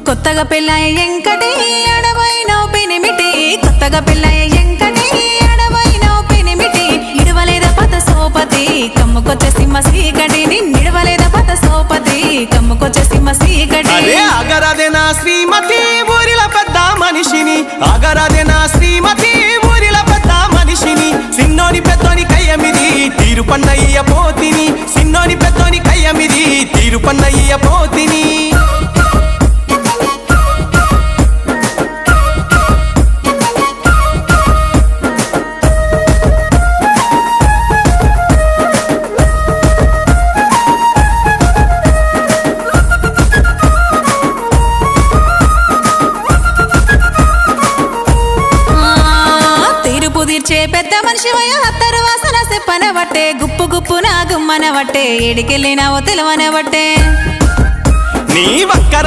కొత్తగా పెళ్ళాయ ఎంకటి అడవైనో పెనిమిటి కొత్తగా పెళ్ళాయ ఎంకటి అడవైనో పెనిమిటి ఇడవలేద పత సోపతి కమ్ముకొచ్చే సింహ సీకటి నిడవలేద పత సోపతి కమ్ముకొచ్చే సింహ సీకటి అగరాదే నా శ్రీమతి ఊరిల పెద్ద మనిషిని అగరాదే నా శ్రీమతి ఊరిల పెద్ద మనిషిని సిన్నోని పెద్దోని కయ్యమిది తీరు పన్నయ్య పోతిని సిన్నోని పెద్దోని కయ్యమిది తీరు పన్నయ్య పోతిని తీర్చే పెద్ద మనిషి హత్తరు వాసన చెప్పనవట్టే గుప్పు గుప్పు నా గుమ్మనవట్టే ఏడికెళ్ళినావో తెలవనవట్టే నీ వక్క